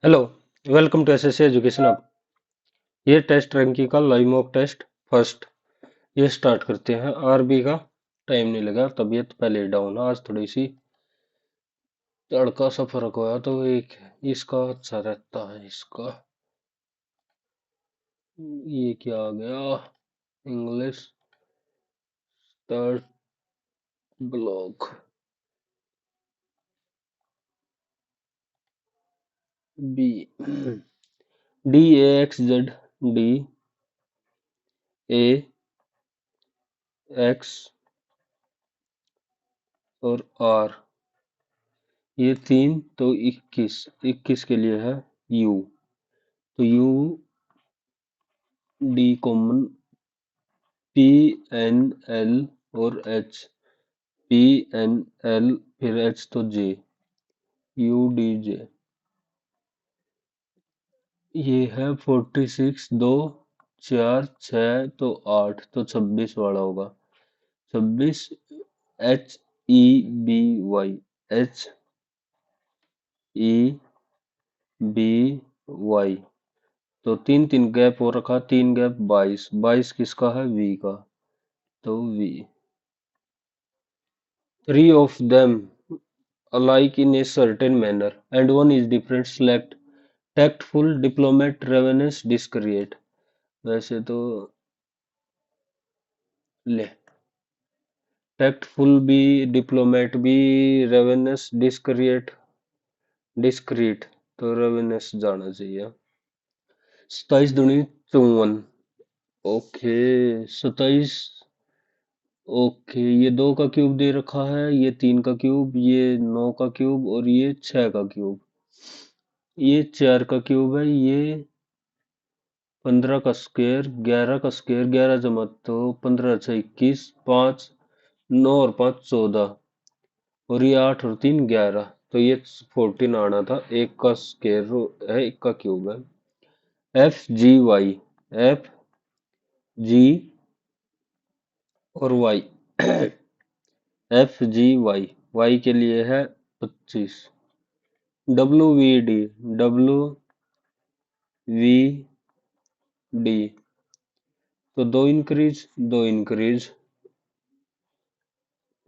Hello. Welcome to SSC education अब ये test ranking का लाइव मॉक टेस्ट फर्स्ट ये स्टार्ट करते हैं। आरबी का टाइम नहीं लगा, तबीयत पहले डाउन है, आज थोड़ी सी तड़का सा फर्क हुआ तो एक इसका अच्छा रहता है। इसका ये क्या आ गया, English start block B D A X Z D A X और आर, ये तीन तो 21 21 के लिए है यू। तो U D common, P N L और एच, पी एन एल फिर एच तो जे, यू डी जे। ये है 46, दो चार छः तो 8 तो 26 वाला होगा। 26 H E B Y, H E B Y. तो तीन तीन गैप हो रखा, तीन गैप 22, 22 किसका है, वी का। तो we, three of them alike in a certain manner and one is different, select tactful, diplomat, ravenous, discreet। वैसे तो ले, टैक्टफुल भी, डिप्लोमेट भी, रेवेनस डिस्क्रिएट, डिस्क्रीट तो रेवेनस जाना चाहिए। 27 दूनी 54। ओके 27। ओके ये दो का क्यूब दे रखा है, ये तीन का क्यूब, ये नौ का क्यूब और ये छह का क्यूब, ये चार का क्यूब है, ये 15 का स्क्वायर, 11 का स्क्वायर, 11 जमा तो 15 अच्छा 21, 5 9 और 5 14 और ये 8 और 3 11, तो ये 14 आना था। एक का स्क्वायर है, एक का क्यूब है। F G Y, F G और Y F G Y, Y के लिए है 25। W V D, W V D तो दो इंक्रीज, दो इंक्रीज,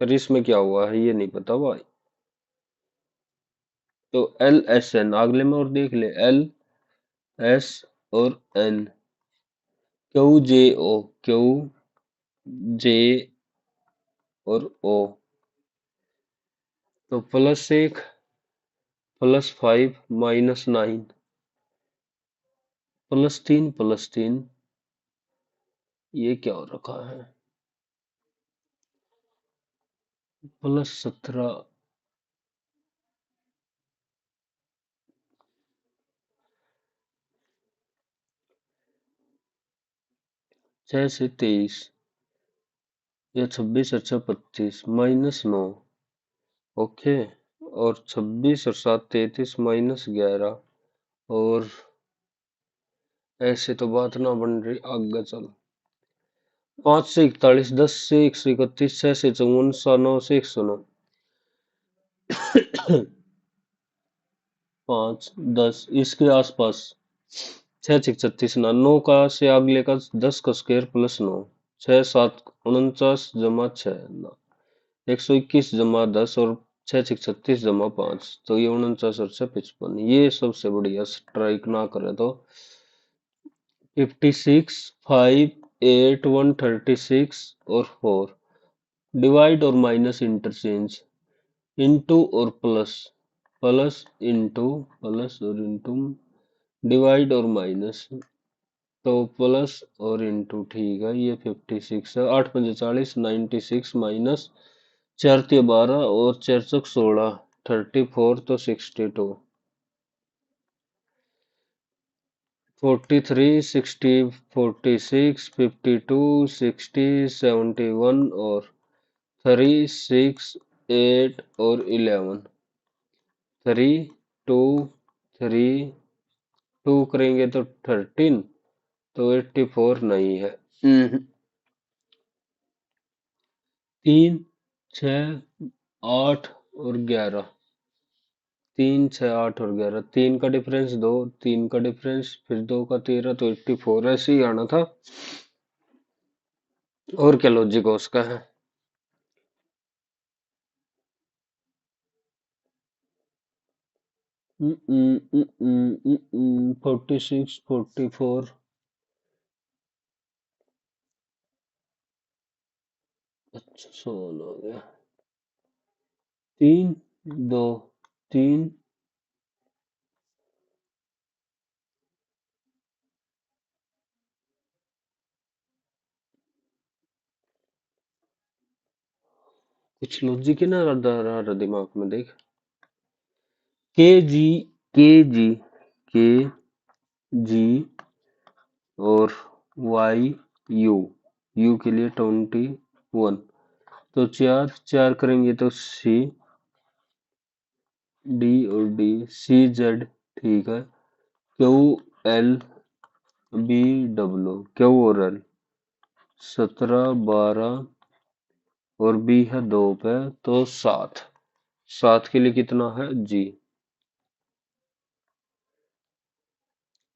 पर इसमें क्या हुआ है ये नहीं पता भाई। तो एल एस एन अगले में और देख ले, एल एस और एन, क्यू जे ओ, क्यू जे और ओ, तो +1 +5 -9 +3 +3, ये क्या हो रखा है, +17, 6 से 23 या 26 अच्छा 25 -9। ओके, और 26 और 7 33 -11, और ऐसे तो बात ना बन रही, आगे चल। 5 से 41, 10 से 131, 6 से 54, 9 से 109, 5 10 इसके आसपास, 6 6 36 ना, 9 का से अगले का 10 का स्क्वायर +9, 6 7 49 जमा 6 ना, 121 जमा 10 और 6 6 36 जमा 5, तो ये 49 और 6 55, ये सबसे बढ़िया स्ट्राइक ना करे तो 56 5 8 136 और 4, डिवाइड और माइनस इंटरचेंज, इनटू और प्लस, प्लस इंटू, प्लस और इंटू, डिवाइड और माइनस, तो प्लस और इंटू, ठीक है ये 56 है, 8 5 40, 96 माइनस 4 12 और 4 16, 34 तो 62, 43 60 46 52 60 71 और 3 6 8 और 11, 3 2 3 2 करेंगे तो 13, तो 84 नहीं है। 3 6 8 और 11, तीन छः आठ और 11, तीन का डिफरेंस दो, तीन का डिफरेंस फिर दो का 13, तो 84 ऐसे ही आना था। और क्या लॉजिक हो उसका है? 46 44। अच्छा 16 हो गया। तीन दो तीन, कुछ लॉजिक ही ना रहा दिमाग में, देख। के जी, के जी, के जी और वाई यू, यू के लिए 21, तो चार चार करेंगे तो सी, डी और डी, सी जेड, ठीक है। Q L, B W, Q और एल 17 12, और बी है 2 पे, तो 7, 7 के लिए कितना है G?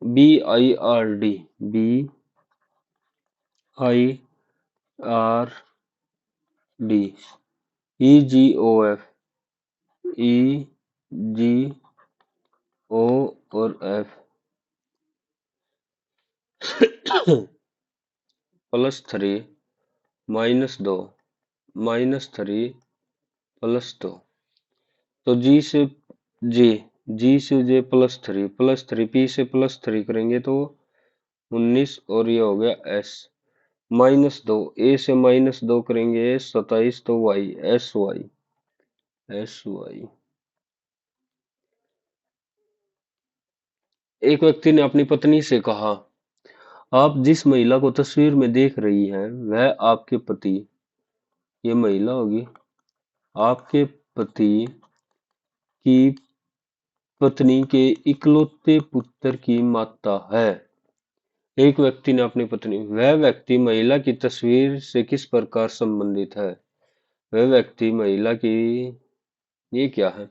B I R D, B I R D, E G O F, E G O और एफ +3 -2 -3 +2, तो जी से जे, जी से जे +3 पी से +3 करेंगे तो 19, और ये हो गया एस -2, ए से -2 करेंगे 27, तो Y, S Y, S Y. एक व्यक्ति ने अपनी पत्नी से कहा, आप जिस महिला को तस्वीर में देख रही हैं वह आपके पति, ये महिला होगी, आपके पति की पत्नी के इकलौते पुत्र की माता है। एक व्यक्ति ने अपनी पत्नी, वह व्यक्ति महिला की तस्वीर से किस प्रकार संबंधित है? वह व्यक्ति महिला की, ये क्या है?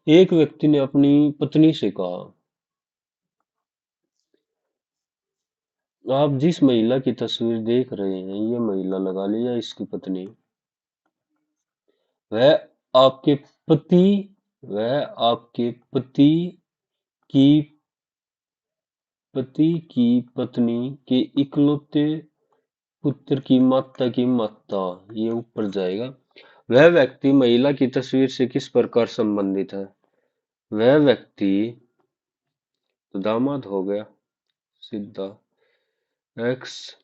एक व्यक्ति ने अपनी पत्नी से कहा, आप जिस महिला की तस्वीर देख रहे हैं, ये महिला लगा ली या इसकी पत्नी, वह आपके पति, वह आपके की पति की पत्नी के इकलौते पुत्र की माता, ये ऊपर जाएगा। वह व्यक्ति महिला की तस्वीर से किस प्रकार संबंधित है? वह व्यक्ति, तो दामाद हो गया सीधा। X,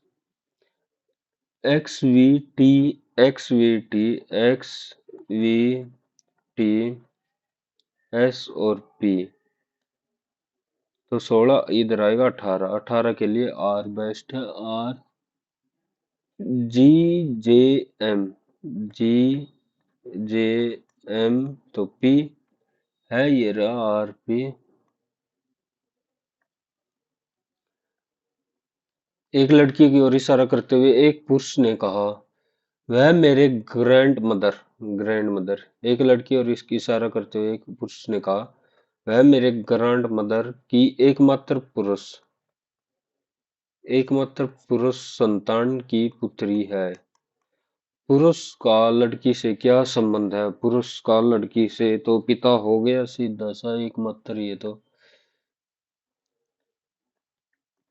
x we T, x we T, x we T, S और पी, तो 16 इधर आएगा, 18, 18 के लिए आर बेस्ट है, आर जी जे एम, जी जे एम, तो पी है, ये रहा आर पी। एक लड़की की ओर इशारा करते हुए एक पुरुष ने कहा, वह मेरे ग्रैंड मदर, एक लड़की और इसकी इशारा करते हुए एक पुरुष ने कहा, वह मेरे ग्रैंड मदर की एकमात्र पुरुष संतान की पुत्री है। पुरुष का लड़की से क्या संबंध है? पुरुष का लड़की से तो पिता हो गया सीधा सा, एकमात्र, ये तो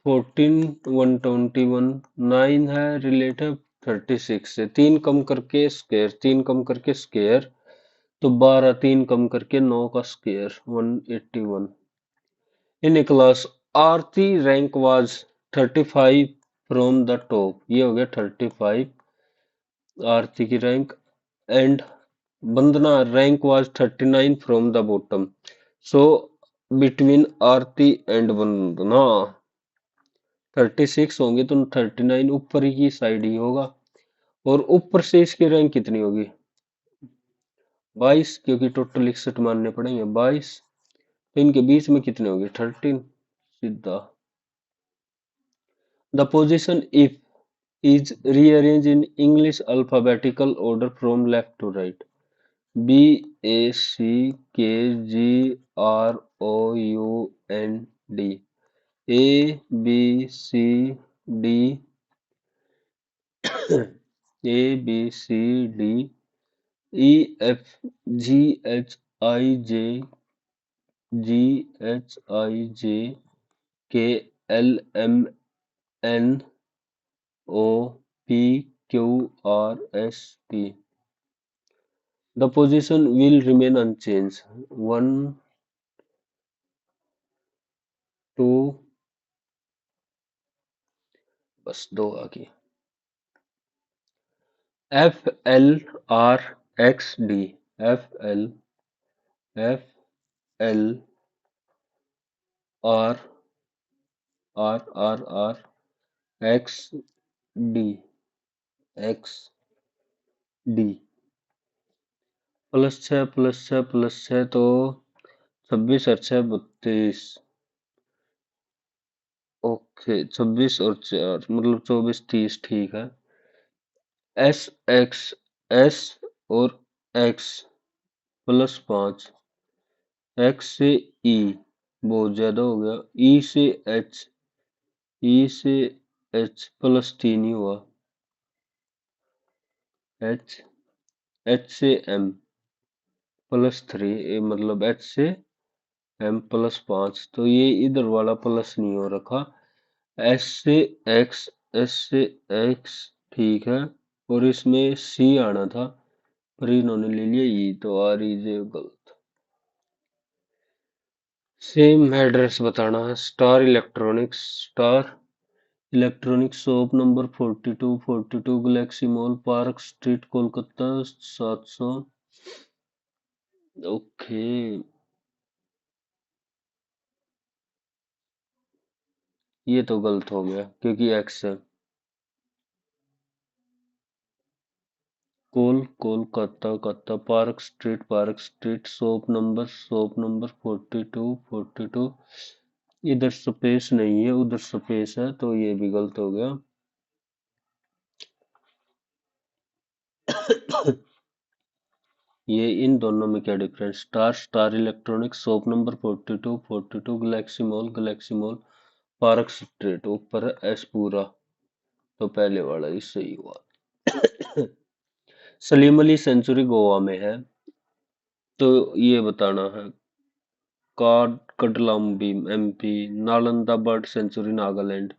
14 121, 9 है रिलेटिव 36 से, तीन कम करके स्क्वायर, तीन कम करके स्क्वायर, तो 12, तीन कम करके 9 का square 181। In a class Aarti rank was 35 from the top, ये हो गया 35 आरती की rank, and Vandana rank was 39 from the bottom, so between Aarti and Vandana 36 होंगे तो 39 ऊपर ही की साइड ही होगा, और ऊपर से इसकी रैंक कितनी होगी? 22, क्योंकि टोटल 61 मानने पड़ेंगे, 22, तो इनके बीच में कितने होंगे? 13 सीधा। The position if is rearranged in English alphabetical order from left to right. BACKGROUND, ABCDEFGHIJKLMNOPQRST. The position will remain unchanged. 1, 2, बस 2 आगे। FLRXD, FLRRRXD, +6 +6 +6 तो 26 और 6 32। ओके, 26 और 4 मतलब 24 30, ठीक है। S और X +5, X से E बहुत ज्यादा हो गया, E से H +3 ही हुआ, H से M +3, मतलब H से M +5, तो ये इधर वाला प्लस नहीं हो रखा। S से X, S से X, ठीक है, और इसमें C आना था पर इन्होंने ले लिया E, तो आर इज गलत। सेम एड्रेस बताना है। Star electronics shop number 42 Galaxy mall, park street, Kolkata 700। Okay, ये तो गलत हो गया क्योंकि एक्स है। Kolkata, park street, shop number 42। इधर स्पेस नहीं है, उधर स्पेस है, तो ये भी गलत हो गया। ये इन दोनों में क्या difference? Star electronics shop number 42 Galaxy mall, park street, ऊपर है एस पूरा, तो पहले वाला ही सही हुआ। सलीम अली सेंचुरी गोवा में है, तो ये बताना है। Kadalambi MP, Nalanda bird sanctuary Nagaland,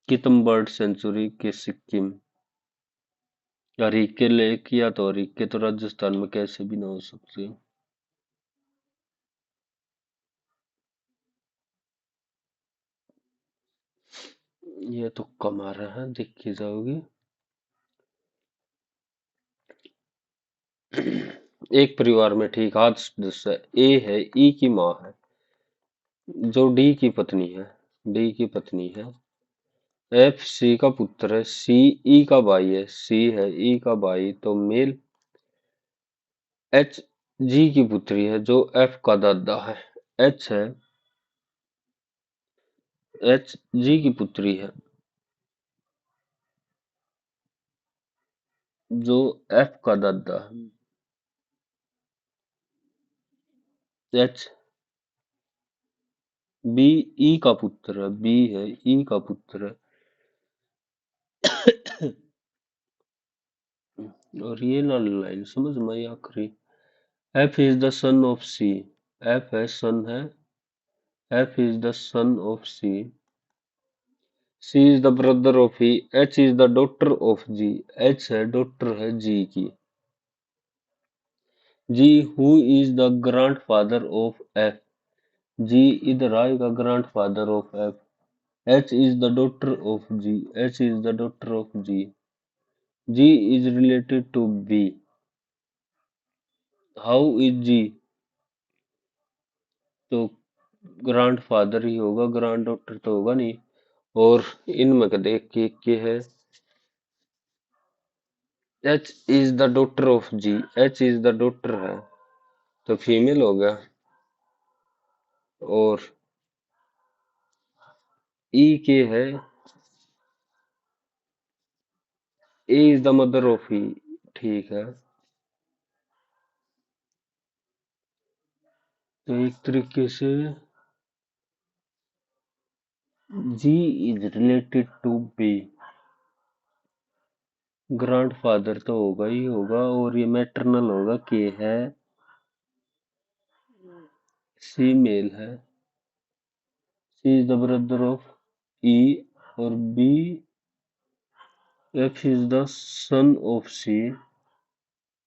Kitam bird sanctuary के सिक्किम, हरीके लेक या तो हरीके तो राजस्थान में कैसे भी ना हो सकते। ये तो कमा रहा है, देखी जाओगी। एक परिवार में, ठीक, 8 सदस्य। ए है, ई की माँ है, जो डी की पत्नी है। एफ सी का पुत्र है, सी ई का भाई है, सी है ई का भाई, तो मेल। एच जी की पुत्री है, जो एफ का दादा है। एच है, एच जी की पुत्री है, जो एफ का दादा है। एच बी ई का पुत्र है, बी है ई का पुत्र है। और ये ना लाइन समझ में आई आखिरी। F is the son of C, F है सन है, F is the son of C, C is the brother of E, H is the daughter of G, H है डॉटर है जी की। G who is the grand father of F, G इधर आएगा grand father of F. H is the daughter of G, H is the daughter of G, G is related to B. How is जी, तो grand father ही होगा, grand daughter तो होगा नहीं। और इनमें का देख के है, H is the daughter of G, H is the daughter है, तो फीमेल हो गया। और ई के है, A is the mother of E, ठीक है। तो एक तरीके से G is related to B, grandfather तो होगा ही होगा, और ये मैटरनल होगा, के है, सी मेल है, C is the brother of E, और B, X is the son of C,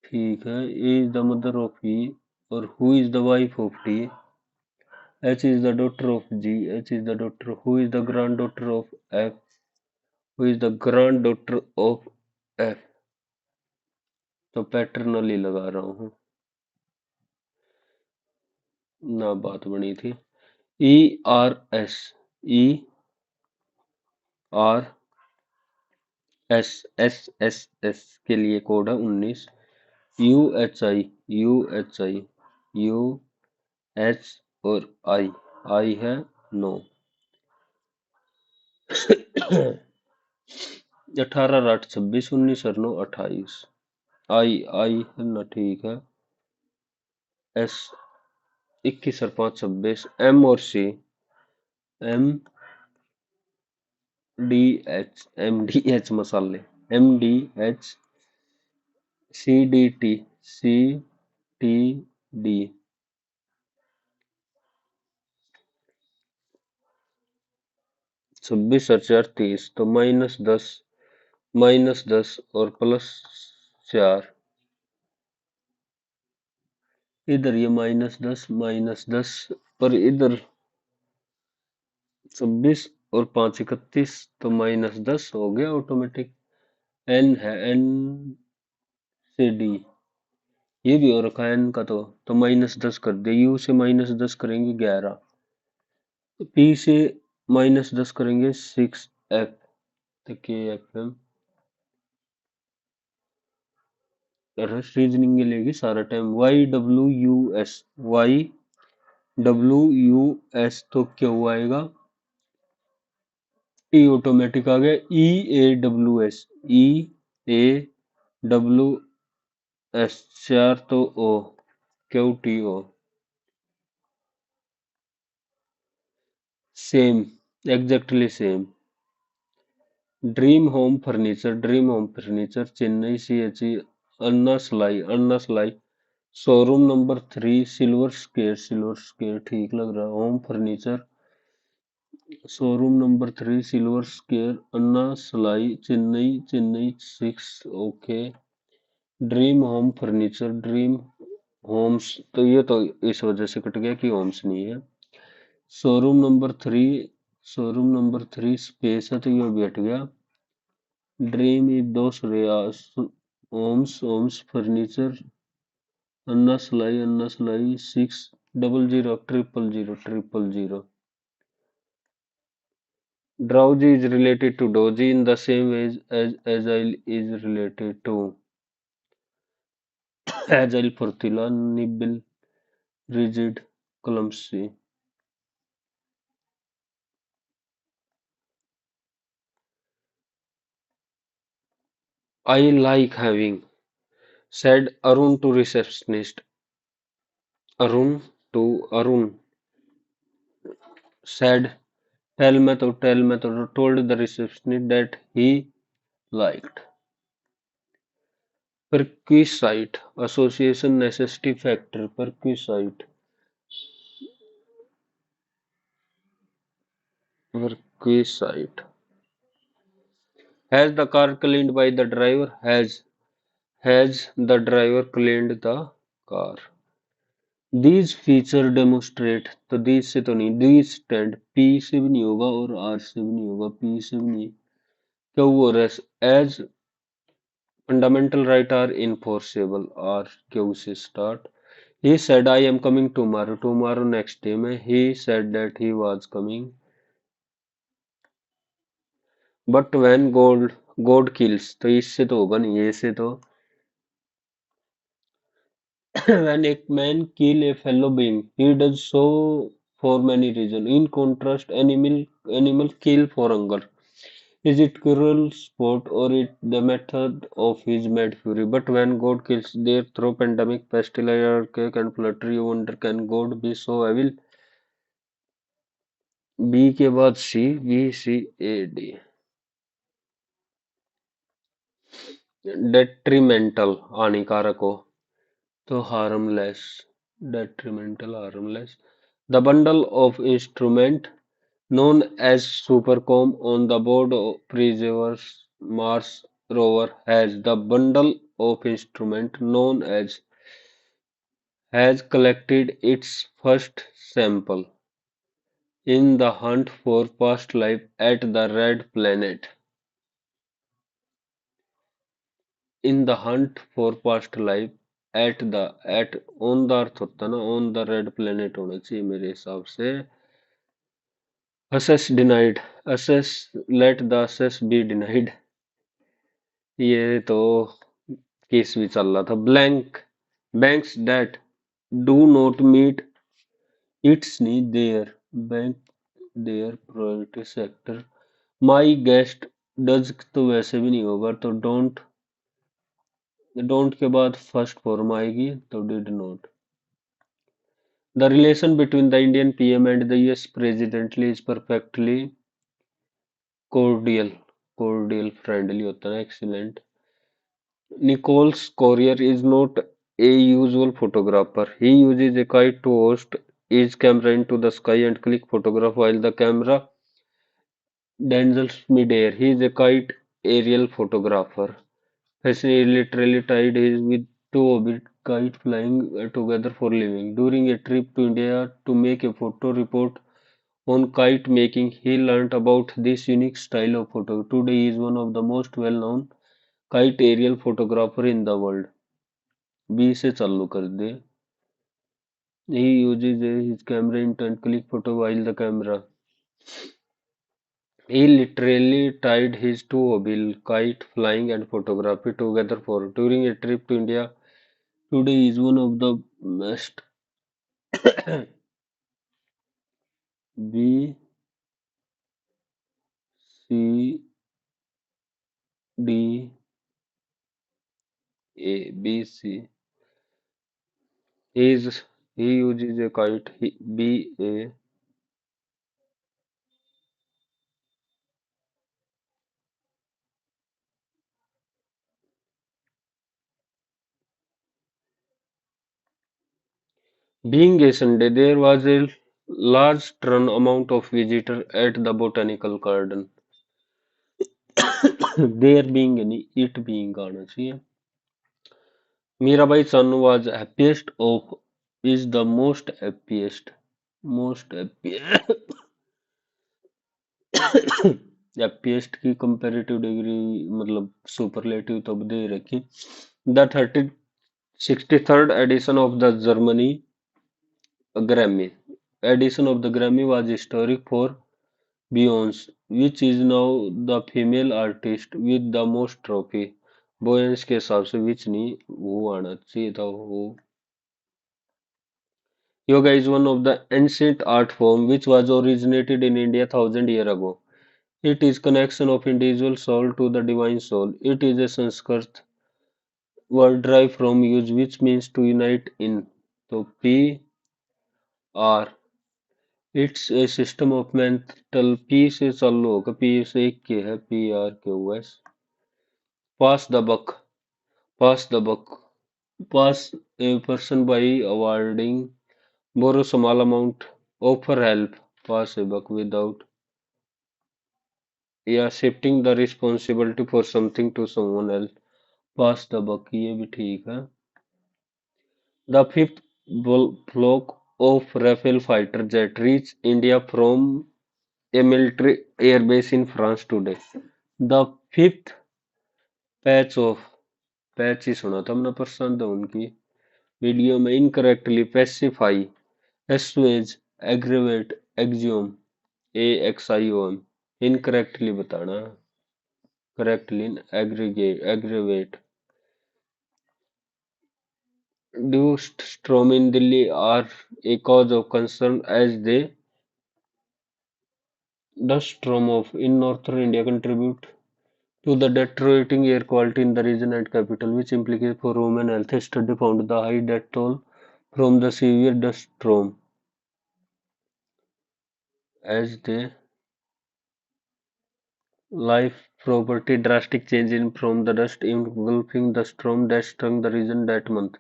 ठीक है, A is the mother of E, और who is the wife of T, H is the daughter of G, H is the daughter, who is the grand daughter of F, who is the grand daughter of F, तो paternal ही लगा रहा हूँ ना, बात बनी थी। E R S, ई R S, S के लिए कोड है 19, U H I, U H I, U H, और आई, आई है 9, 18 8 26 19 और 9 28, आई है ना, ठीक है, एस 21 और 5 26, एम और C, M D H, M D H मसाले, M D H, C D T, C T D, 26 और 4 30, तो -10 और +4, इधर ये -10 पर इधर 26 और 5 31, तो -10 हो गया ऑटोमेटिक। एन है, एन से डी, ये भी हो रखा है एन का, तो -10 कर दे, यू से -10 करेंगे 11, पी से -10 करेंगे 6 एफ, तो के एफ एम, रीजनिंग लेगी सारा time, Y W U S, Y W U S, तो क्या हुआ आएगा, टी ऑटोमेटिक आ गया, E A W S, E A W S, 4 तो O, Q T O, same, exactly same. Dream home furniture Chennai C H E, Anna Salai, showroom number 3, silver square ठीक लग रहा है, home furniture, showroom number 3, silver square, Anna Salai, Chennai, Chennai 6, okay. Dream home furniture, dream homes, तो ये तो इस वजह से कट गया कि होम्स नहीं है। Showroom number 3, showroom number 3 space है, तो ये भी हट गया। ड्रीम इज दोस्त रियाज, होम्स, होम्स फर्नीचर, अन्ना सलाई 6 00 000 000। Drowsy is related to dozy in the same way as agile is related to agile, furtila, nimble, rigid, clumsy. I like having, said Arun to receptionist. Arun to Arun said, tell me to, told the receptionist that he liked. Perquisite, association necessity factor, perquisite, perquisite. Has the car cleaned by the driver? Has the driver cleaned the car? These feature demonstrate, तो these से तो नहीं, these stand, P से भी नहीं होगा और R से भी नहीं होगा, P से भी नहीं, क्या वो रस, as fundamental right are enforceable, R Q से start. He said I am coming tomorrow, tomorrow next day में, he said that he was coming. But when God kills, तो इससे तो होगा नहीं, ये से तो when a man kill a fellow being, he does so for many reasons. In contrast, animal kill for hunger. Is it cruel sport or it the method of his mad fury? But when God kills there through pandemic, pestilence, earthquake, and flood, you wonder can God be so evil? B के बाद C, B C A D. Detrimental हानिकारक हो तो harmless, detrimental harmless. The bundle of instrument known as Supercom on the board of Perseverance Mars rover has the bundle of instrument known as has collected its first sample in the hunt for past life at the red planet. In the hunt for past life at on the अर्थ होता ना on the red planet होना चाहिए मेरे हिसाब से। Access denied, access let the access be denied। ये तो case भी चल रहा था। Blank banks that do not meet its knee their bank their priority sector. My guest does तो वैसे भी नहीं होगा तो डोंट के बाद फर्स्ट फॉर्म आएगी तो did not. The relation between the Indian PM and the US president is perfectly cordial cordial friendly होता है excellent. Nicholas Courier is not a usual photographer. He uses a kite to hoist his camera into the sky and click photograph while the camera dangles midair. He is a kite aerial photographer. Fascinating literally tied his with two orbit kite flying together for living. During a trip to India to make a photo report on kite making, he learnt about this unique style of photo. Today he is one of the most well-known kite aerial photographer in the world। B से चालू कर दे। He uses his camera and click photo while the camera. He literally tied his two hobbies, kite flying and photography, together for during a trip to India. Today is one of the best. B C D A B C. He is he uses a kite. B A. Being a Sunday, there was a large turn amount of visitor at the botanical garden। there being any it being आना चाहिए। Mirabai son was happiest of is the most happiest happiest की comparative degree मतलब superlative तब दे रखी। The 63rd edition of the Germany Grammy was historic for Beyonce, which is now the female artist with the most trophy। बोयंस के हिसाब से विच नहीं वो आना चाहिए था वो। Yoga is one of the ancient art form which was originated in India thousand years ago. It is connection of individual soul to the divine soul. It is a Sanskrit word derived from use which means to unite in। तो P R It's a system of mental P से चालू होगा P से एक के है P R के US। Pass the buck pass the buck pass a person by awarding borrow small amount offer help pass a buck without या shifting the responsibility for something to someone else। pass the buck ये भी ठीक है। The fifth block of Rafale fighter jet reached India from a military airbase in France today। The fifth patch of patch ही सुना था हमने प्रशांत धवन की video में। Incorrectly pacify assuage aggravate axiom A X I O M. Incorrectly बताना correctly aggregate aggravate. Dust storm in Delhi are a cause of concern as they Dust storm of in northern India contribute to the deteriorating air quality in the region and capital, which implicates for human health. A study found the high death toll from the severe dust storm as they life property drastic change in from the dust engulfing the storm that struck the region that month.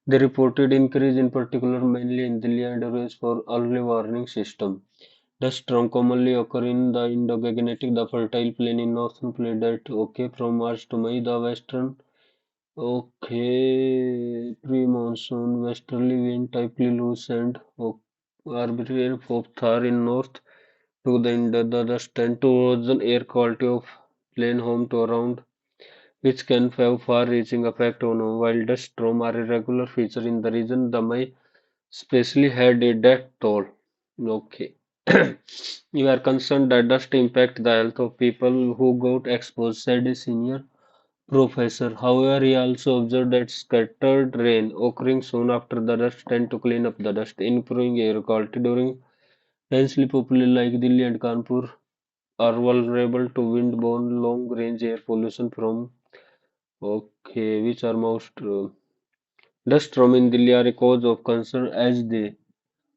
They reported increase in particular mainly in Delhi and areas for early warning system. Dust storm commonly occur in the Indo-Gangetic, the fertile plain in northern plate that from March to May, the western pre-monsoon westerly wind typically loose and arbitrary fourth are in north to the Indo, the dust tend to worsen air quality of plain home to around which can have far-reaching effect on while dust storms are a regular feature in the region. The May especially had a death toll. Okay. You are concerned that dust impact the health of people who got exposed, said a senior professor. However, he also observed that scattered rain occurring soon after the dust tend to clean up the dust, improving air quality during densely populated like Delhi and Kanpur are vulnerable to wind-borne long-range air pollution from which are most dust from in Delhi are a cause of concern as they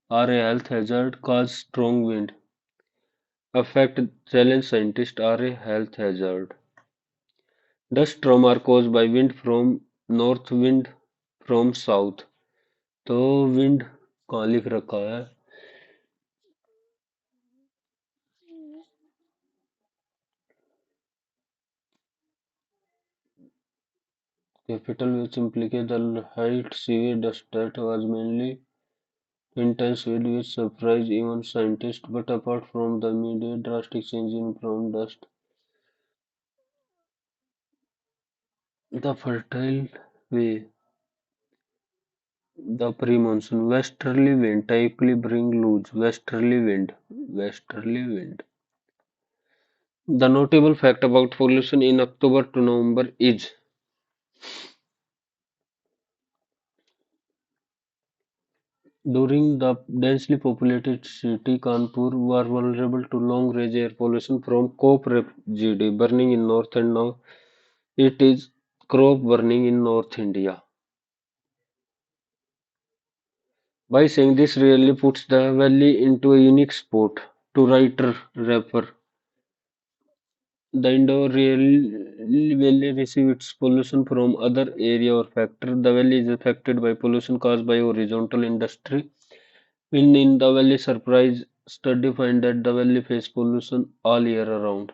are a health hazard, cause strong wind, affect challenge scientists are a health hazard. Dust storms are caused by wind from north, wind from south. तो wind कहाँ लिख रखा है? Capital which implicates the height severe dust that was mainly intense wind which surprised even scientists. But apart from the immediate drastic change in from dust, the fertile way, the pre-monsoon westerly wind typically bring loose westerly wind. The notable fact about pollution in October to November is during the densely populated city Kanpur were vulnerable to long-range air pollution from coke refuse burning in north and now it is crop burning in North India. By saying this really puts the valley into a unique spot to writer rapper. The Indo valley receives its pollution from other area or factor. The valley is affected by pollution caused by horizontal industry. Wind in the valley surprise study find that the valley face pollution all year around.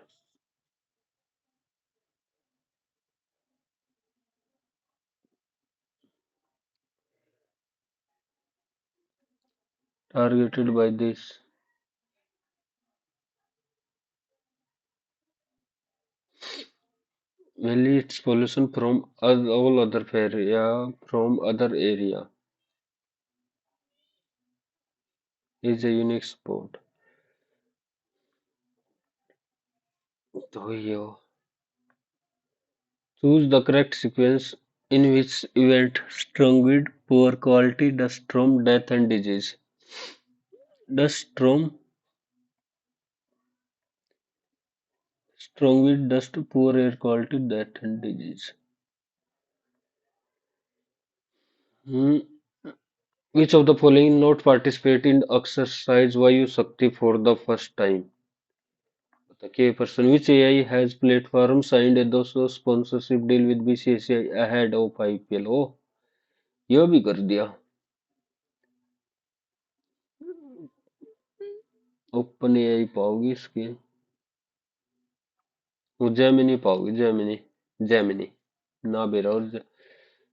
Targeted by this valley, its pollution from all other area from other area is a unique spot. तो ये choose the correct sequence in which event strong wind, poor quality, dust storm, death and disease. Dust storm, strong wind, dust, poor air quality, death and disease. Hmm. Which of the following not participate in exercise Vayu Shakti for the first time? Okay, person which AI has platform signed a 200 sponsorship deal with BCCI ahead of IPL? Oh, यह भी कर दिया. Open AI पाओगी इसकी. वो Gemini पाओगी Gemini. Gemini ना बेरा और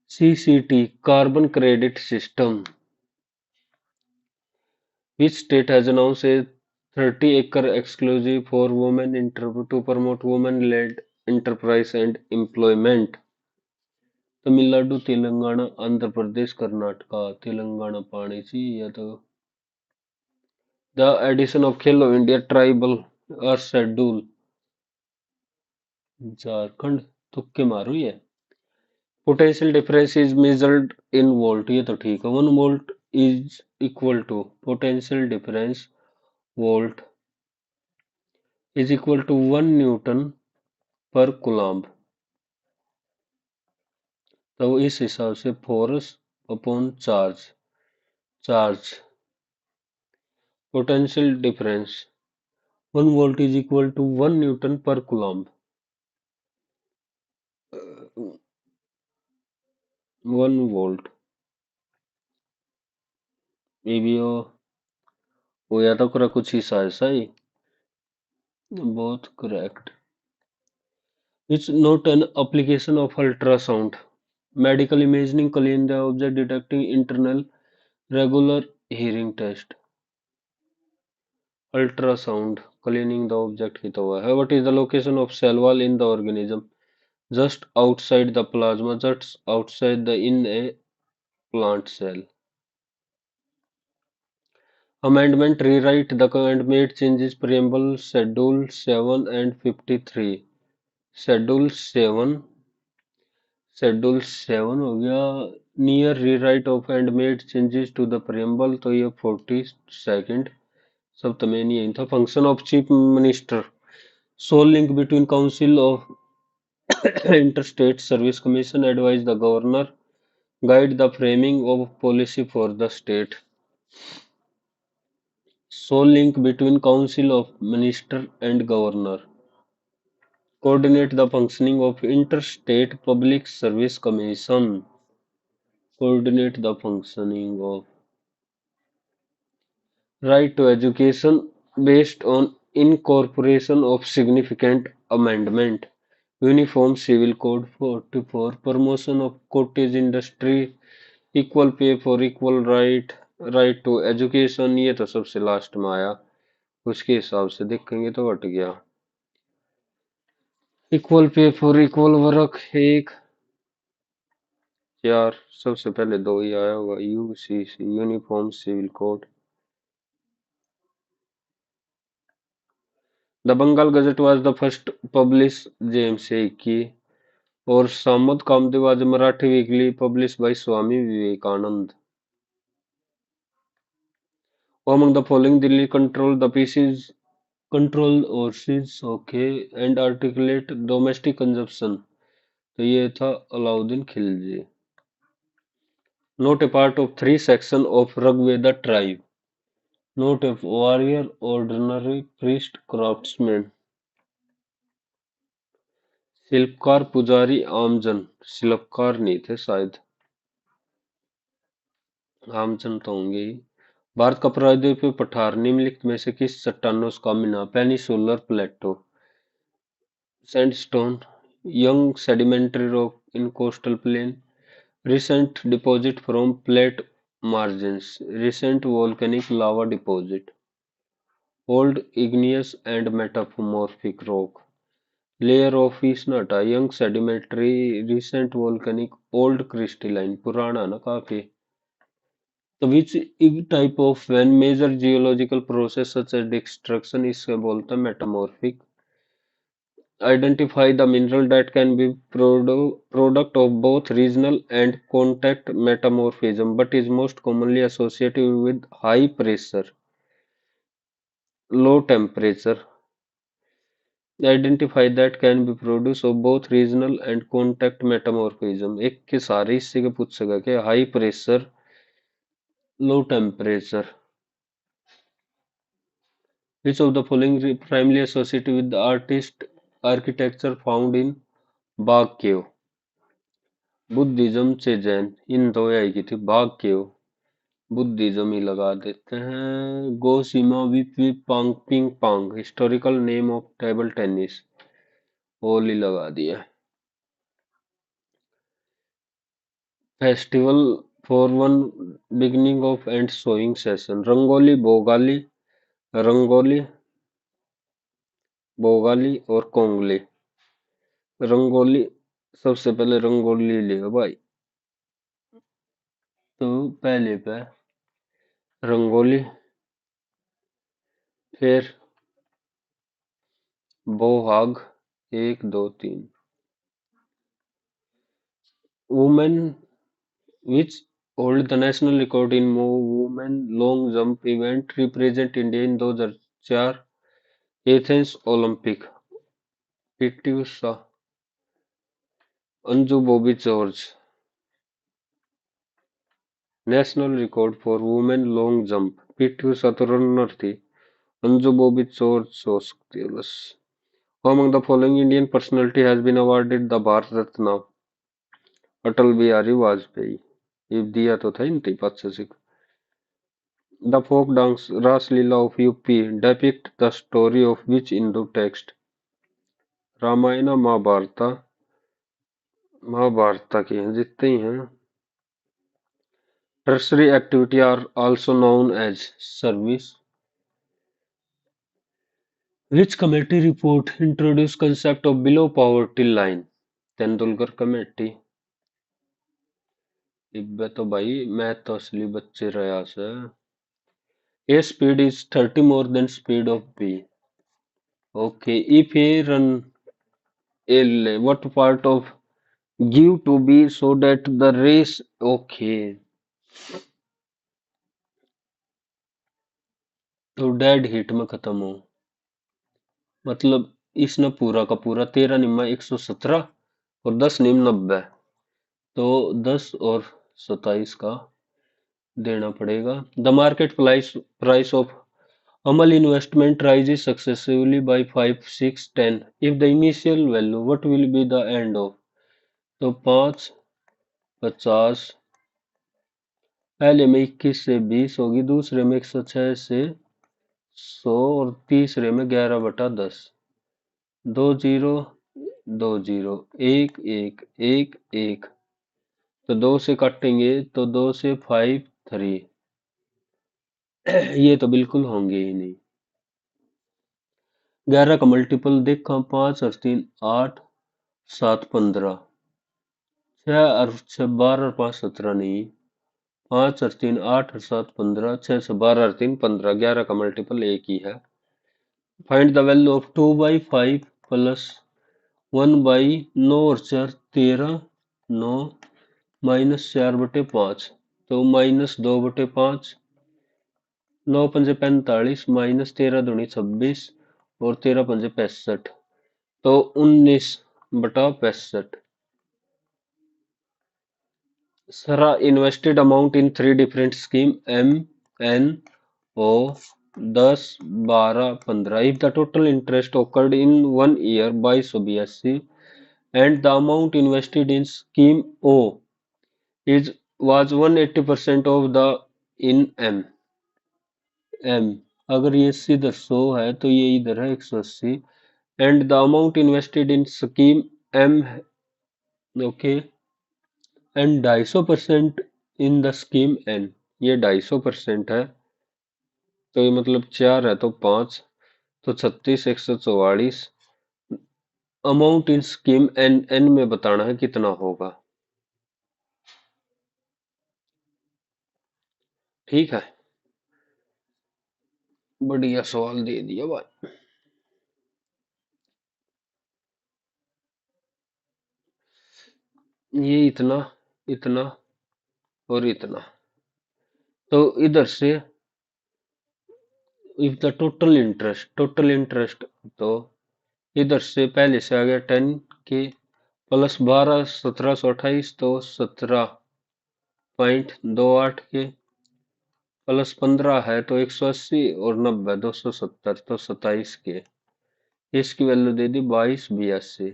CCT carbon credit system. Which state has announced a 30-acre exclusive for women to promote women-led enterprise and employment? Tamil Nadu, Telangana, Andhra Pradesh, Karnataka. Telangana पानी चाहिए या तो the addition of Khelo India tribal or schedule. Jharkhand तुक्के मारो ये. Potential difference is measured in volt. ये तो ठीक है. 1 volt is equal to potential difference volt is equal to 1 newton per coulomb. तो इस हिसाब से force upon charge, charge potential difference 1 volt is equal to 1 newton per coulomb. 1 volt, ये भी हो या तो करा कुछ हिस्सा ऐसा ही। बहुत correct. It's not an application of ultrasound. Medical imaging clean the object detecting internal regular hearing test. Ultrasound cleaning the object की तो हुआ है. What is the location of cell wall in the organism? Just outside the plasma, just outside the in a plant cell. Amendment rewrite the and made changes preamble schedule 7 and 53. Schedule 7, schedule 7 हो गया। Near rewrite of and made changes to the preamble, तो ये 42nd सब तो main यही था। Function of chief minister sole link between council of interstate service commission advise the governor guide the framing of policy for the state. Sole link between council of minister and governor coordinate the functioning of interstate public service commission, coordinate the functioning of right to education based on incorporation of significant amendment, Uniform Civil Code 44, promotion of cottage industry, equal pay for equal right, right to education, ये तो सबसे last में आया, उसके हिसाब से देखेंगे तो हट गया। Equal pay for equal work एक, यार सबसे पहले दो ही आया होगा, UCC uniform civil code. The Bengal gazette was the first publish JMC की, और Samad Kamadeva was a Marathi weekly published by Swami Vivekanand. Among the following, Delhi control the pieces control overseas, okay, and articulate domestic consumption. तो ये था Alauddin Khilji. Not a part of three section of Rigveda tribe. Not a warrior, ordinary priest, craftsman. शिल्पकार, पुजारी, आमजन। शिल्पकार नहीं थे शायद, आमजन तो होंगे ही। भारत का प्रायद्वीपीय पठार निम्नलिखित में से किस चट्टानों का मिला? Peninsular Plato, sandstone, young sedimentary rock in coastal plain, recent deposit from plate margins, recent volcanic lava deposit, old igneous and metamorphic rock, layer of is not a young sedimentary, recent volcanic, old crystalline, पुराना ना काफी। तो which type of when major geological process such as destruction, इससे बोलते हैं metamorphic। Identify the mineral that can be product of both regional and contact metamorphism but is most commonly associated with high pressure, low temperature. Identify that can be produced of both regional and contact metamorphism। एक के सारे हिस्से के पूछ सका कि high pressure, low temperature. Which of the following primarily associated with the artist architecture found in Bagh Cave? Buddhism से जैन, इन दो आएगी थी। बाघ केव, बुद्धिज्म ही लगा देते हैं। Gossima whiff whiff pong ping pong, historical name of table tennis, whole ही लगा दिया। Festival for one beginning of and sowing session, Rangoli, Bhogali, Rangoli, Bhogali और कोंगली। रंगोली, सबसे पहले रंगोली लियो भाई, तो पहले पे रंगोली, फिर Bohag, 1 2 3। Women which hold the national record in women long jump event represent India in 2004, Athens Olympic, PT Usha, Anju Bobby George, national record for women long jump, PT Usha तो runner थी, अंजू बॉबी जॉर्ज हो सकती है बस। Among the following Indian personality has been awarded the Bharat Ratna, Atal Bihari Vajpayee, ये दिया तो था इनके पास से। The folk dance Ras Leela of UP depict the story of which Hindu text, Ramayana Mahabharata, Mahabharata के हैं जितने ही हैं। Tertiary activity are also known as service. Which committee report introduced concept of below poverty line? Tendulkar committee. इब्बे तो भाई मैथ तो असली बच्चे रहा से। A speed is 30 more than speed of B. Okay, if A run L, what part of give to B so that the race okay, तो dead hit में खत्म हो, मतलब इसने पूरा का पूरा 13 निम्मा 117 और 10 निम 90, तो 10 और 27 का देना पड़ेगा। The market price of Amal investment rises successively by 5, 6, 10 if the initial value what will be the end of, तो 5, 50, पहले में 21 से 20 होगी, दूसरे में 106 से 100 और तीसरे में 11/10, 2 0 2 0 1 1 1 1, तो 2 से काटेंगे तो 2 से 5 3, ये तो बिल्कुल होंगे ही नहीं। 11 का मल्टीपल देखा, 5 और 3 8, 7 15, 6 और 6 12 और 5 17 नहीं, 5 और 3 8 और 7 15, 6 से 12 और 3 15, 11 का मल्टीपल एक ही है। Find the value of 2/5 plus 1/9 और 4 13, 9 -4/5, तो -2/5, 9 पंजे 45 -13 दूनी 26 और 13 पंजे 65, तो 19/65। Sarah invested amount in 3 different scheme M, N, O, 10, 12, 15, if the total interest occurred in 1 year 2282 and the amount invested in scheme O is was 180% of the in M, अगर ये इधर 100 है तो ये इधर है 180, and the amount invested in scheme M, okay, and 250% in the scheme N, ये 250% है, तो ये मतलब 4 है तो 5, तो 36 144, अमाउंट इन स्कीम एन में बताना है कितना होगा। ठीक है, बढ़िया सवाल दे दिया भाई। ये इतना, इतना और इतना, तो इधर से इफ द टोटल इंटरेस्ट, तो इधर से पहले से आ गया 10 के प्लस 12 1728, तो 17.28 के प्लस 15 है तो 180 और 90 270, तो 27 के, इसकी वैल्यू दे दी 2282,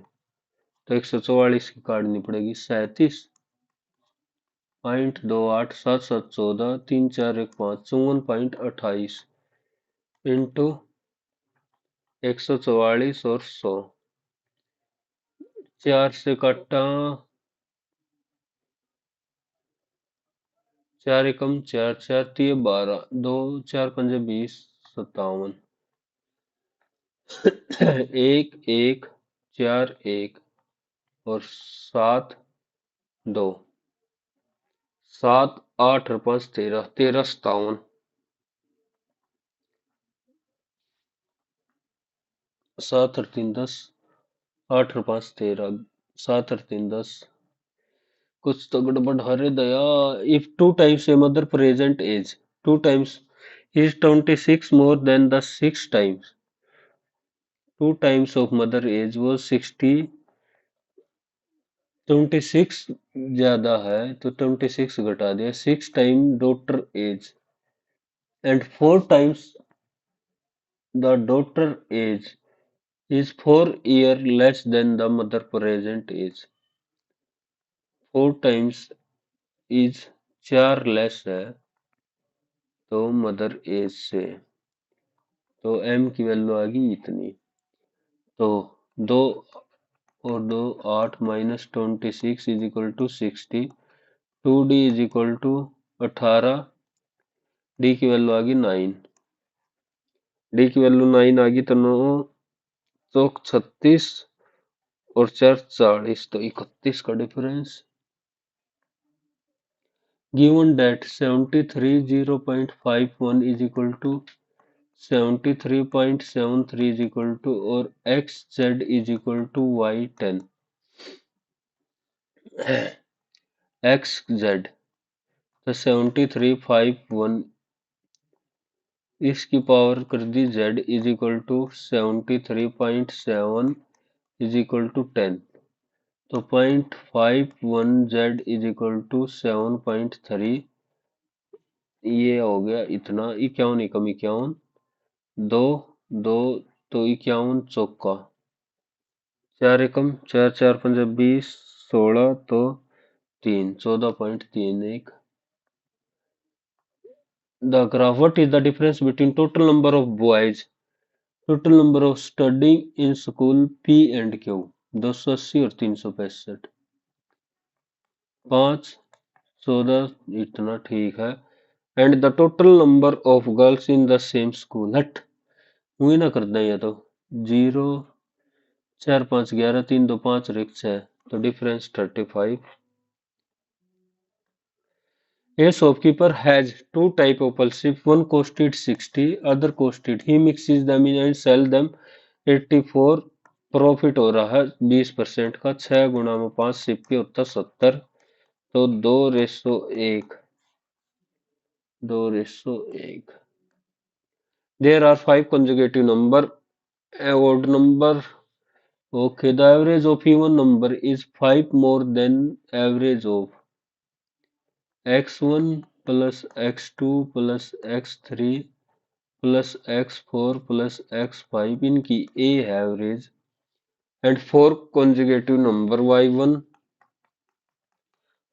तो 144 की काटनी पड़ेगी, 37.28 7 7 14 3 4 1 5 54.28 इंटू 144 और 100, 4 से काटा, 4 एकम 4 4 3 12, 2 4 पंजे 20 57, 1 1 4 1 और 7 2, 7 8 और 5 13 13 57, 7 और 3 10, 8 और 5 13, 7 और 3 10, कुछ तो गड़बड़ हरे दया। If 2 times a mother present age 2 times is 26 more than the 6 times, two times of mother age वो 26 ज्यादा है तो 26 घटा दिया, 6 time daughter age and 4 times the daughter age is 4 year less than the mother present age. 4 times is 4 less है तो mother as से, तो m की वैल्यू आ गई इतनी। तो 2 और 2 8 minus 26 is equal to 60। 2d is equal to 18, d की वैल्यू आ गई 9, d की वैल्यू 9 आ गई तो 9 चौक 36 और 4 40 तो 31 का difference. Given that 73.051 is equal to 73.73 is equal to और xz is equal to y10, xz तो 7351 इसकी पावर कर दी z is equal to 73.7 is equal to 10, तो 0.51 z इज इक्वल टू 7.3, ये हो गया इतना। 51 एकम 51, 2 2 तो 51 चौका, 4 एकम 4 4 पंजा 20, 16 तो 3 14.31। The graph what is the difference between total number of boys, total number of studying in school P and Q, 280 और 365, 5 14 इतना ठीक है। And the total number of girls in the same school, हट वही ना कर दें, ये तो 0 4 5 11 3 2 5 रिक्स है तो difference 35। A shopkeeper has two type of pulses. One costed 60, other costed. He mixes them in and sell them 84। Profit हो रहा है 20% का, 6 गुणा में 5 सिक्के होता 70, तो 2:1, 2:1। There are 5 consecutive number, odd number. Okay, the average of even number is 5 more than average of x1 plus x2 plus x3 plus x4 plus x5 इनकी ए है average, and 4 conjugative number y1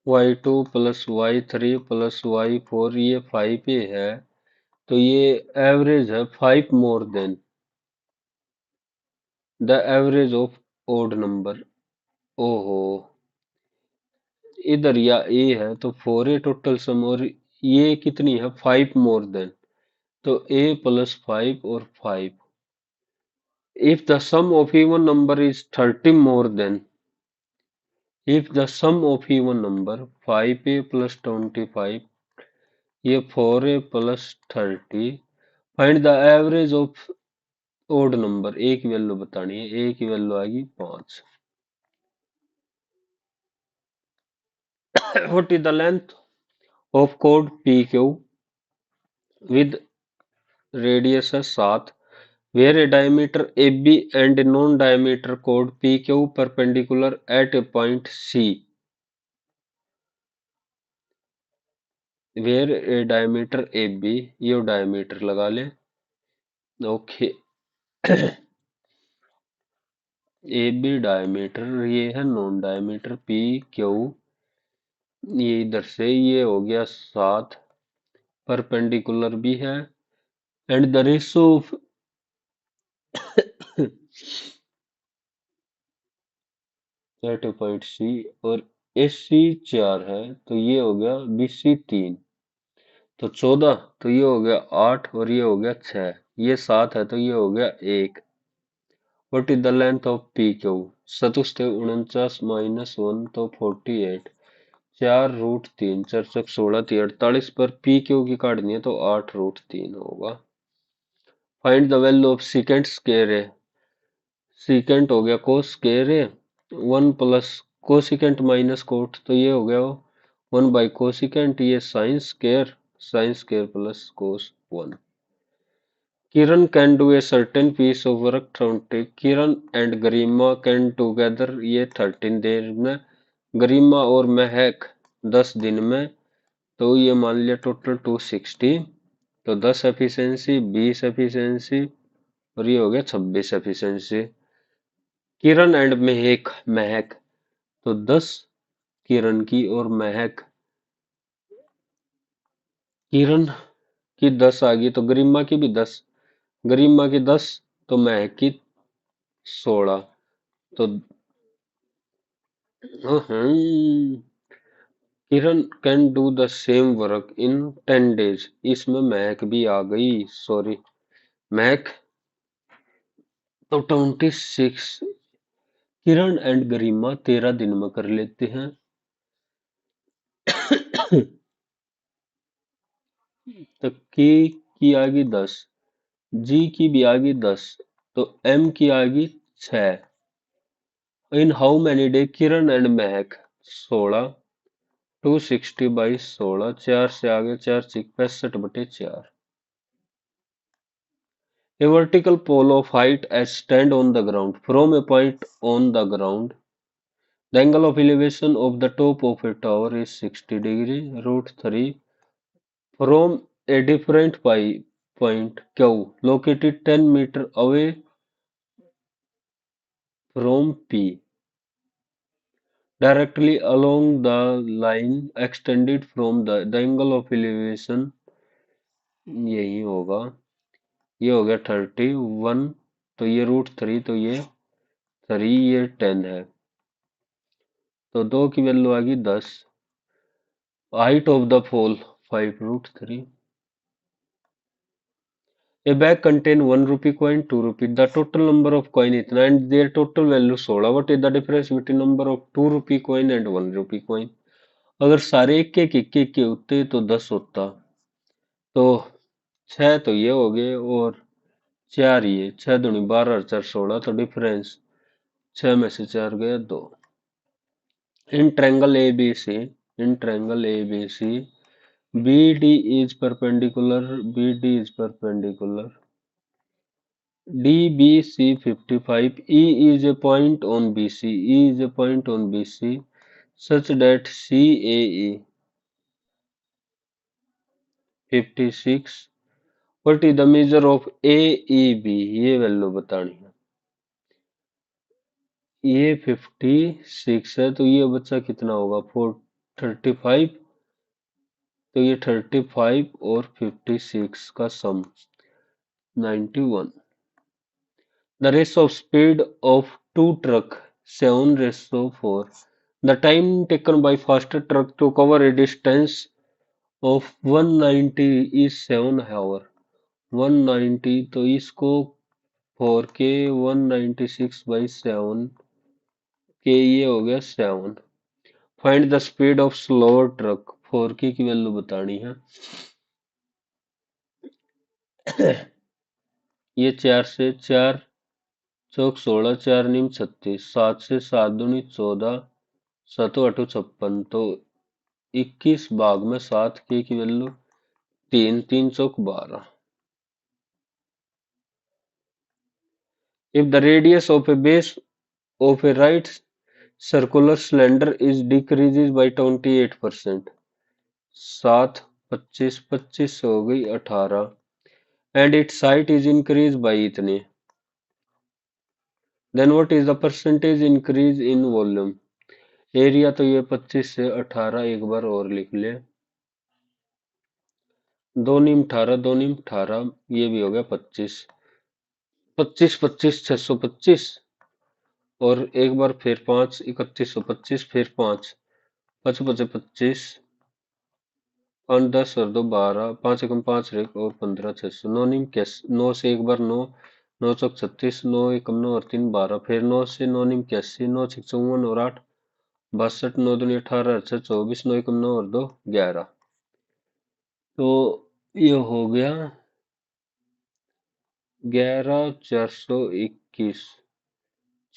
y2 plus y3 plus y4 ये 5 ए है तो ये average है 5 more than the average of odd number. ओहो, इधर या ए है तो 4 ए टोटल सम, और ये कितनी है 5 मोर देन, तो a प्लस 5 और 5। If the sum of even number is 30 more than, if the sum of even number 5a plus 25, ये 4a plus 30, find the average of odd number, a की value बतानी है, a की value आएगी 5। What is the length of chord PQ with radius 7, where a diameter AB and a non-diameter chord PQ perpendicular at a point C, where a diameter AB, ये diameter लगा ले, okay. A B diameter, ये है non diameter P Q, ये इधर से ये हो गया 7, परपेंडिकुलर भी है, and the ratio of at point C, और एस सी 4 है तो ये हो गया बी सी 3, तो 14, तो ये हो गया 8 और ये हो गया 6, ये 7 है तो ये हो गया 1। What is the length of P Q, 49 minus 1 तो 48, 4√3 4 16 थी 48 पर पी क्यू की काटनी है तो 8√3 होगा। Find the value of secant square है, सीकेंट हो गया कोस स्क्वायर है, 1 प्लस कोसिकेंट माइनस कोट तो ये हो गया 1 बाई कोसिकेंट, ये sine square plus cos 1। Kiran can do a certain piece of work 20. Kiran and Garima can together ये 13 देर में, गरिमा और महक 10 दिन में, तो ये मान लिया टोटल 260। तो 10 एफिशिएंसी, 20 एफिशिएंसी और ये हो गया 26 एफिशिएंसी। किरण एंड महक, महक तो 10 किरण की और महक, किरण की 10 आ गई तो गरिमा की भी 10, गरिमा की 10 तो महक की 16। तो Kiran can do the same work in 10 days, इसमें महक भी आ गई, सॉरी महक, तो 26। किरण एंड गरिमा 13 दिन में कर लेते हैं। तो की आ गई 10, जी की भी आ गई 10, तो एम की आ गई 6। In how many day Kiran and Mahak 16, 260 by 16, 4 से आगे 4 6 65/4। A vertical pole of height as stand on the ground. From a point on the ground, the angle of elevation of the top of a tower is 60 degree, root 3. From a different point Q, located 10 meter away from P, directly along the line extended from the angle of elevation, यही होगा, ये हो गया 31, तो ये √3, तो ये 3, ये 10 है, तो 2 की वैल्यू आ गई 10। Height of the pole 5 √3. A bag contain 1 rupee coin, 2 rupee. The total number of coin इतना and their total value 16. What is the difference between number of 2 rupee coin and 1 rupee coin? अगर सारे एक के होते तो 10 होता, तो 6 तो ये हो गए और 4 ये, 6 दूनी 12 और 4 16, तो डिफरेंस 6 में से 4 गया 2। In triangle ABC, in triangle ABC, BD is perpendicular, BD is perpendicular, DBC 55, E is a point on BC, E is a point on BC such that CAE 56. What is the measure of AEB? ये value बतानी है। ये 56 है तो ये बच्चा कितना होगा 35, तो ये 35 और 56 का सम 91। The ratio of speed of two truck 7:4. The time taken by faster truck to cover a distance of 190 is 7 hour. 190 तो इसको 4 के 196/7 के ये हो गया 7। Find the speed of slower truck, 4 की वैल्यू बतानी है। ये 4 से 4 चौक 16, 4 नीम 36, 7 से 7 दूनी 14, 7 8 56, तो 21 भाग में 7 के की value 3, 3 Chowk 12। If the radius of a base of a right circular cylinder is decreases by 28%, 7 25 25 हो गई 18, and its height is increased by इतने, then what is the percentage increase in volume? Area तो ये 25 से 18 एक बार और लिख ले, 2 नीम 18, 2 नीम 18, ये भी हो गया 25, 25 25 625, और एक बार फिर 5 3125, फिर 5 5 5 25, 5 10 और 2 12, 5 एकम 5 रेख और 15 600, 9 नीम 9 से एक बार 9, 9 चौक 36, 9 एकम 9 और 3 12, फिर 9 से 9 नीम 81, 9 6 54 और 8 62, 9 दूनी 18 6 24, 9 एकम 9 और 2 11, तो ये हो गया 11,421,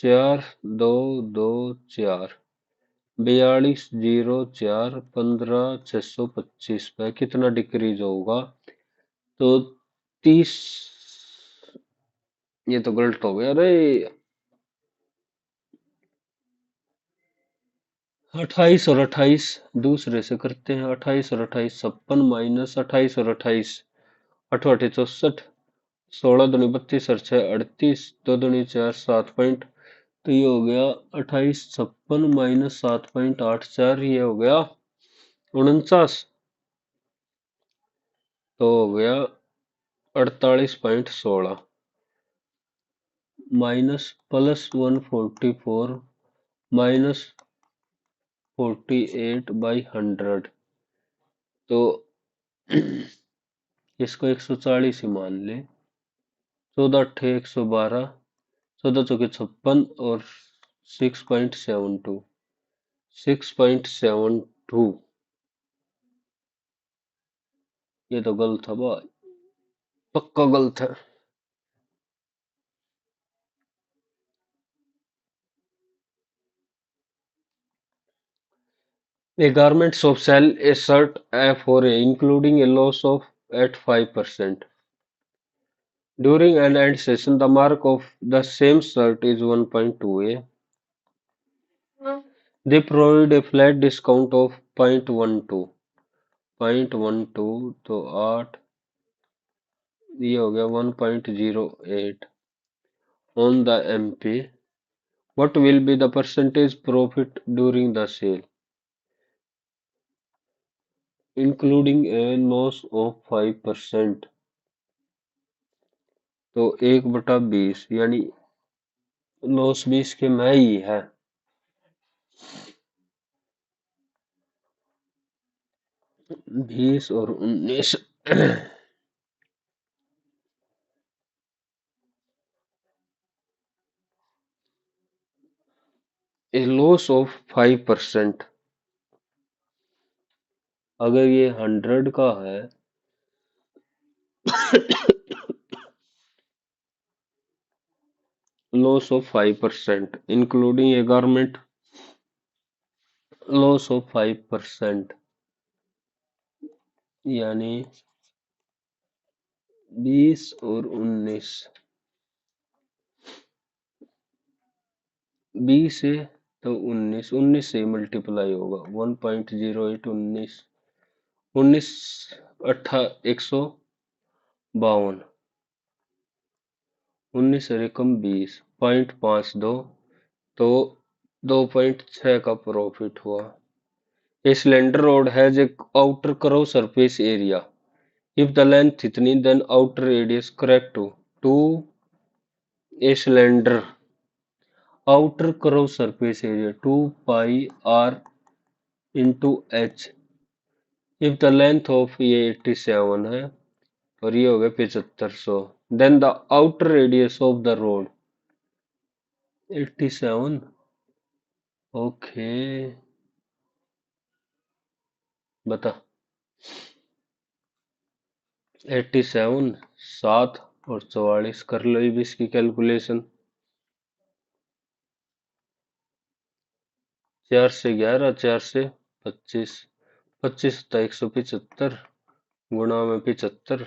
4224, 4204, 15,625 पे कितना डिक्रीज होगा, तो 30 ये तो गलत हो गया। अरे 28 और 28 दूसरे से करते हैं। 28 और 28 56 माइनस 28 और 28 अठो अठे 64 16 दूनी 32 और 6 38 2 दूनी 4 7 पॉइंट। तो ये हो गया 28 56 माइनस 7.84 ये हो गया 49। तो हो गया 48.16 माइनस प्लस 144 माइनस 48/100। तो इसको 140 ही मान ले। 14 8 112 14 चौके 56 और 6.72 6.72। ये तो गलत था भाई, पक्का गलत है। A garment shop sell a shirt for a including a loss of at 5%. During an end session, the mark of the same shirt is 1.2a. They provide a flat discount of 0.12 0.12 तो 8 ये हो गया 1.08 on the MP. What will be the percentage profit during the sale, including a loss of 5%? तो 1/20 यानी loss 20 के में ही है। 20 और 19 ए लॉस ऑफ 5%। अगर ये 100 का है loss of 5% including A garment loss of 5% यानी 20 और 19 20 से तो 19 से मल्टीप्लाई होगा 1.08 19 19 152 19 से रकम 20.52 तो 2.6 का प्रॉफिट हुआ। A slender rod has a outer curve surface area. If the length इतनी then outer radius correct to a slender outer curve surface area 2 pi r into h. If the length of ये 87 है और ये हो गया 7500 then the outer radius of the rod 87। Okay बता 87 7 और 44 कर लो भी इसकी कैलकुलेशन। 4 से 11 4 से 25 25 था 175 गुणा में 75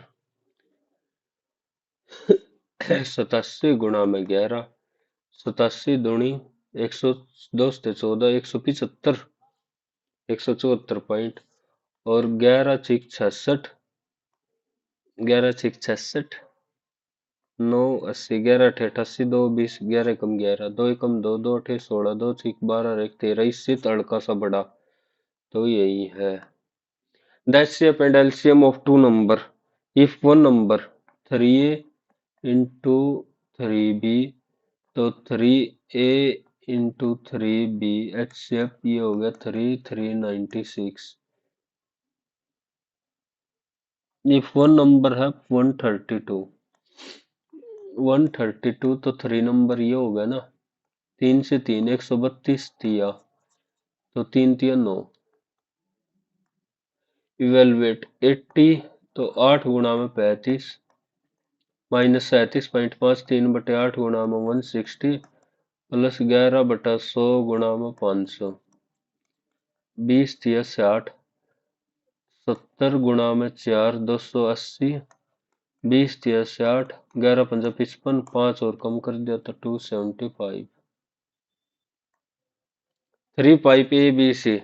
87 गुणा में 11 87 दूनी 100 2 से 14 175 174 पॉइंट और 11 छिक 66 11 छिक 66 9 80 11 अठे 88 2 20 11 कम 11 2 एकम 2 2 अठे 16 2 छिक 12 एक 13 इससे तड़का सा बड़ा तो यही है। The HCF and LCM of two number. If one number 3a into 3b तो 3a into 3b HCF ये हो गया 396। If one number है 132 132 तो 3 नंबर ये हो गया ना 3 से 3 132 दिया तो 3 तिया 9 इवेलुएट 80 तो 8 गुणा में 35 माइनस 37.5 3/8 गुणा में 160 प्लस 11/100 गुणा में 500 20 तिया 60 70 गुणा में 4 280 20 तिया 60, 11 पंजा 55, 5 और कम कर दिया तो 275। 3 pipe A B C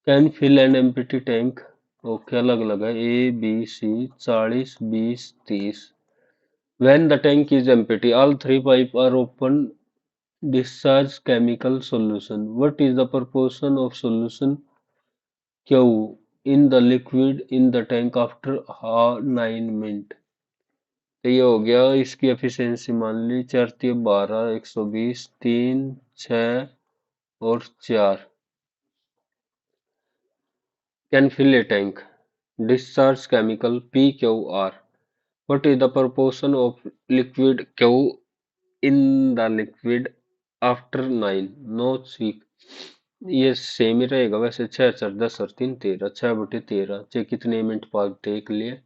can fill an empty tank. Okay, अलग अलग है, A B C 40, 20, 30। When the tank is empty, all three pipes are open, discharge chemical solution. What is the proportion of solution Q in the liquid in the tank after 9 minutes? तो ये हो गया, इसकी efficiency मान ली 4 3 12, 120, 3 6 और 4। Can fill a tank. Discharge chemical PQR. What is the proportion of liquid Q in the liquid after 9? No seek. ये same ही रहेगा वैसे। 6 4 10 और 3 13, 6/13 चे कितने मिनट भागते एक लिए।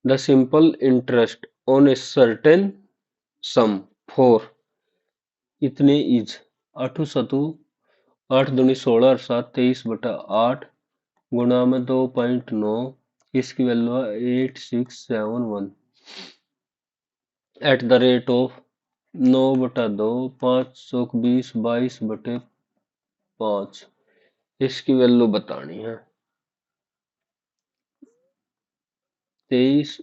The simple interest on a certain some for इतने इज 8 सतु 8 दूनी 16 और 7 23/8 गुणा में 2.9, इसकी वैल्यू है 8671 एट द रेट ऑफ 9/2, 5 चौक 20, 22/5। इसकी वैल्यू बतानी है। 23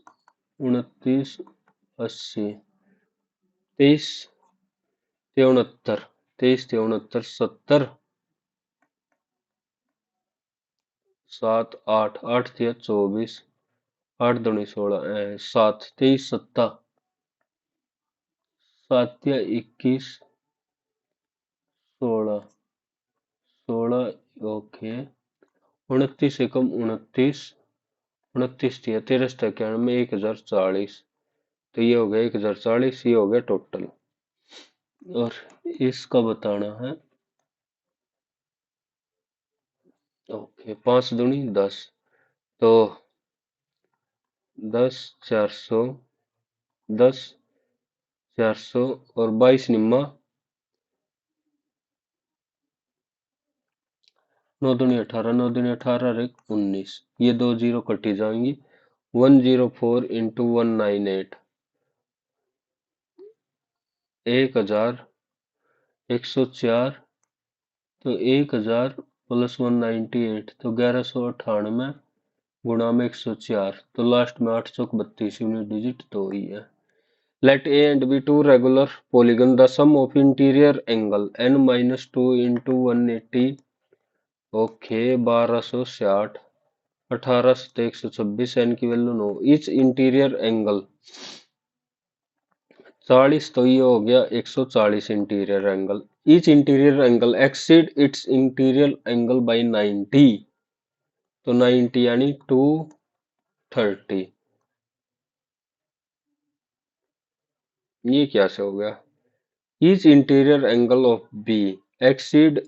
29 80, 23 63, 23 63 70, 7 8 8 3 24, 8 दूनी 16, 7 23 7 7 21 16 16। ओके, 29 एकम 29, 29 13 91, 1040। तो ये हो गया 1040, ये हो गया टोटल। और इसका बताना है। ओके, 5 दूनी 10, तो 10 400, 10 400 और 22 निम्मा 9 दूनी 18, 9 दूनी 18 और 19। ये 2 जीरो कटी जाएंगी। 104 इंटू 198, 1104। तो 1000 प्लस 198 तो 1198 गुणा में 104। तो लास्ट में 8 चौक 32 यूनिट डिजिट तो ही है। Let A and B two regular polygon. The sum of interior angle n minus 2 into 180। Okay, 1260, 18 से 126, n की वैल्यू 9। इच इंटीरियर एंगल 40, तो ये हो गया 140 interior angle. Etch interior angle exceed it's interior angle by 90। तो 90 यानी 230। ये क्या से हो गया। Etch interior angle of be exceed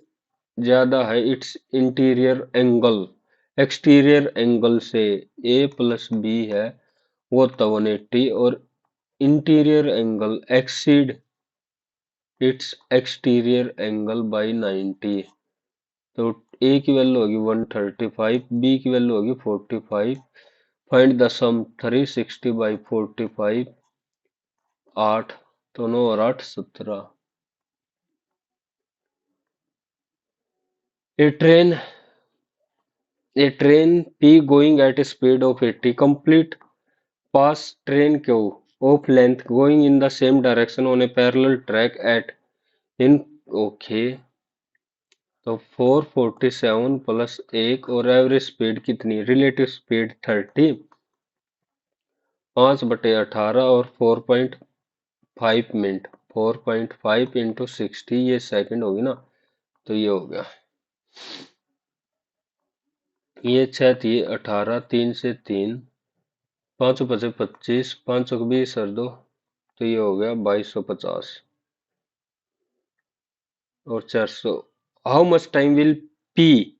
ज्यादा है it's interior angle exterior angle से। ए प्लस बी है वो तो 180, और interior angle exceed it's exterior angle by 90। तो ए की वैल्यू होगी 135, बी की वैल्यू होगी 45। फाइंड द सम 360/45, 8, तो 9 और 8 17। A train A train P going at a speed of 80 complete pass train Q of length going in the same direction on a parallel track at in okay। तो 447 plus 1 और average speed कितनी, relative speed 30, 5/18 और 4.5 minute. 4.5 into 60 ये second होगी ना। तो ये हो गया, ये 6 थी 18, 3 से 3, 5 बचे 25, 5 20 और 2, तो ये हो गया 2250 और 400। How much time will P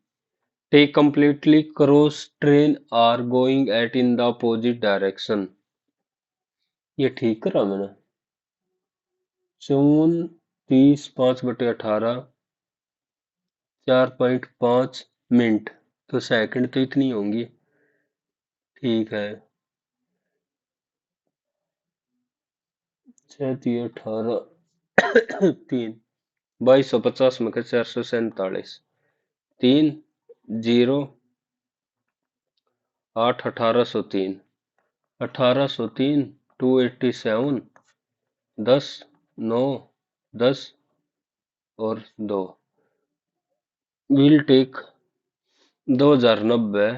take completely cross train are going at in the opposite direction. ये ठीक करा मैंने। 54 30 5/18, 4.5 मिनट। तो सेकंड तो इतनी होंगी। ठीक है। छः तीन 18 3 2250 में के 447 3 0 8 1803 1803 287 10 9 10 और 2 will take 2090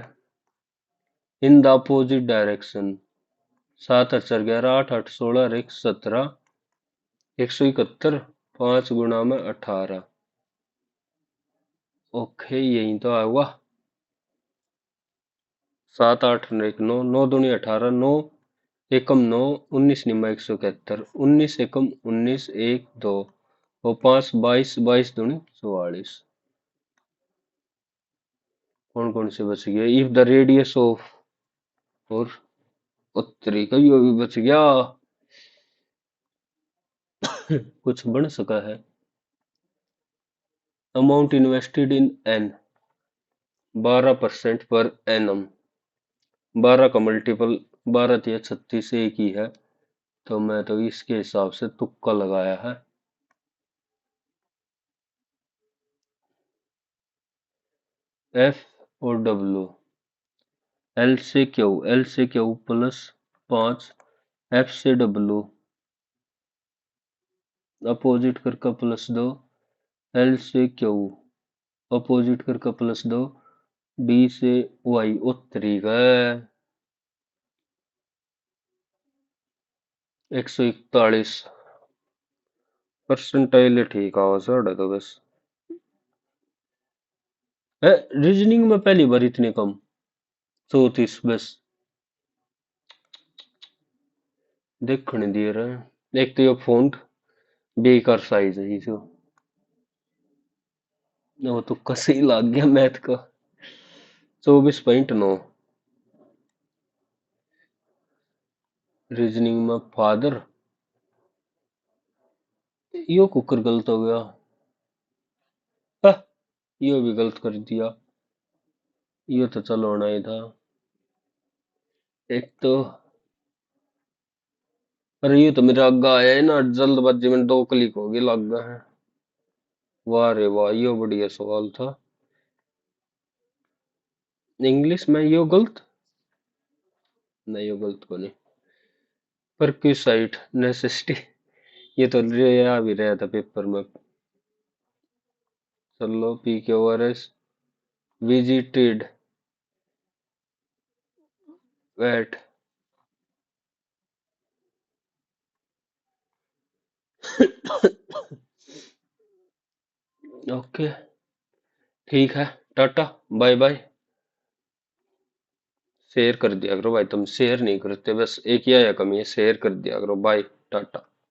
in the opposite direction 7 8 11 8 8 16 और 1 17 171 5 गुणा में 18 ओके यही तो आएगा 7 8 1 9 9 दूनी 18 9 एकम 9 19 निम्मा 171 19 एकम 19 1 2 और 5 22 22 दूनी 44 कौन कौन से बच गए इफ द रेडियस ऑफ और उत्तरी का यो भी बच गया कुछ बन सका है amount invested in an 12% per annum 12 का मल्टीपल 12 तिया 36 एक ही है तो मैं तो इसके हिसाब से तुक्का लगाया है एफ और डब्ल्यू एल से क्यू प्लस 5 एफ से डब्ल्यू अपोजिट करके प्लस 2 एल से क्यू अपोजिट करके प्लस 2 डी से वाई उत्तरी का 141 परसेंटाइल ठीक है साढ़े तो बस रीजनिंग में पहली बार इतने कम 34 बस देखने दिए रहे एक तो ये फॉन्ट बेकार साइज है इसको वो तो कसे ही लग गया मैथ का 24.9 रीजनिंग में फादर यो कुकर गलत हो गया यो भी गलत कर दिया यो तो चलो होना ही था एक तो अरे ये तो मेरा आगा आया है ना जल्दबाजी में 2 क्लिक हो गई लग गया है वाह रे वाह यो बढ़िया सवाल था इंग्लिश में यो गलत नहीं यो गलत को नहीं परक्यूसाइट नेसेसिटी ये तो आ भी रहा था पेपर में चलो P K O R S visited wait okay ठीक है टाटा बाय बाय शेयर कर दिया करो भाई तुम शेयर नहीं करते बस एक ही आया कमी है शेयर कर दिया करो बाय टाटा